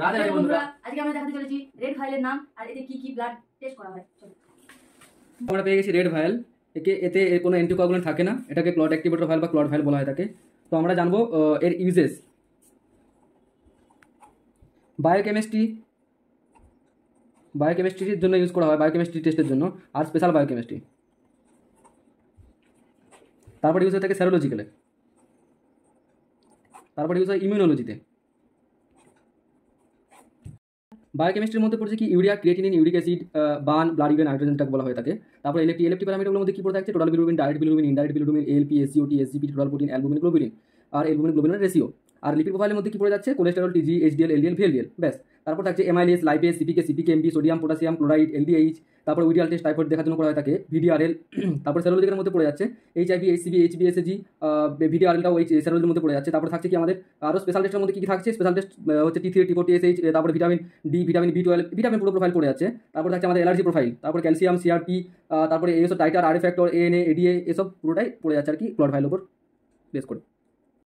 রাধে রাধে বন্ধুরা, আজকে আমরা দেখাতে চলেছি রেড ভাইলের নাম আর এতে কি কি ব্লাড টেস্ট করা হয়। চলো আমরা পেয়ে গেছি রেড ভায়াল। এতে কোনো অ্যান্টিকোয়াগুলেন্ট থাকে না, এটাকে ক্লট অ্যাক্টিভেটর ভায়াল বা ক্লট ভায়াল বলা হয় থাকে। তো আমরা জানবো এর ইউজেস। বায়োকেমিস্ট্রির জন্য ইউজ করা হয়, বায়োকেমিস্ট্রি টেস্টের জন্য, আর স্পেশাল বায়োকেমিস্ট্রি। তারপর ইউজ হয়ে থাকে সেরোলজিক্যালে, তারপর ইউজ হয় ইমিউনোলজিতে। বায়োকেমিস্ট্রির মধ্যে পড়ছে কি urea, creatinine, uric acid, BUN, blood urea, নাইট্রোজেনটাকে বলা হয়ে থাকে। তারপর ইলেকট্রি প্যারামিটারগুলোর মধ্যে কি পড়ে থাকছে? Total bilirubin, direct bilirubin, indirect bilirubin, LP, SCOT, SGP, total protein, albumin, globulin, আর অ্যালবুমিন গ্লোবিউলিনের রেশিও। আর লিপিড প্রোফাইলের মধ্যে কি পড়ে যাচ্ছে? Cholesterol, TG, HDL, LDL, VLDL, ব্যাস। তারপর থাকছে amylase, lipase, CPK, CPKMP, sodium, potassium, chloride, LDH. তারপর উইডিয়াল টেস্ট টাইফয়েড দেখার জন্য করা হয়ে থাকে, ভিডিআরএল। তারপর সেরোলজিকের মধ্যে পড়ে যাচ্ছে এইচআইভি, এইচসিভি, এইচবিএসজি, ভিডিআরএলটাও ওই সেরোলজির মধ্যে পড়ে যাচ্ছে। তারপর থাকছে কি আমাদের আরও স্পেশাল টেস্টের মধ্যে কি থাকছে? স্পেশাল টেস্ট হচ্ছে টি3, টি4, টিএসএইচ, তারপর ভিটামিন ডি, ভিটামিন বি12, ভিটামিন পুরো প্রোফাইল পড়ে যাচ্ছে। তারপর থাকছে আমাদের অ্যালার্জি প্রোফাইল, তারপর ক্যালসিয়াম, সিআরপি, তারপরে এইসব titre, RA factor, ANA, ADA, এসব পুরোটাই পড়ে যাচ্ছে আর কি ক্লট ভাইলের উপর বেস করে।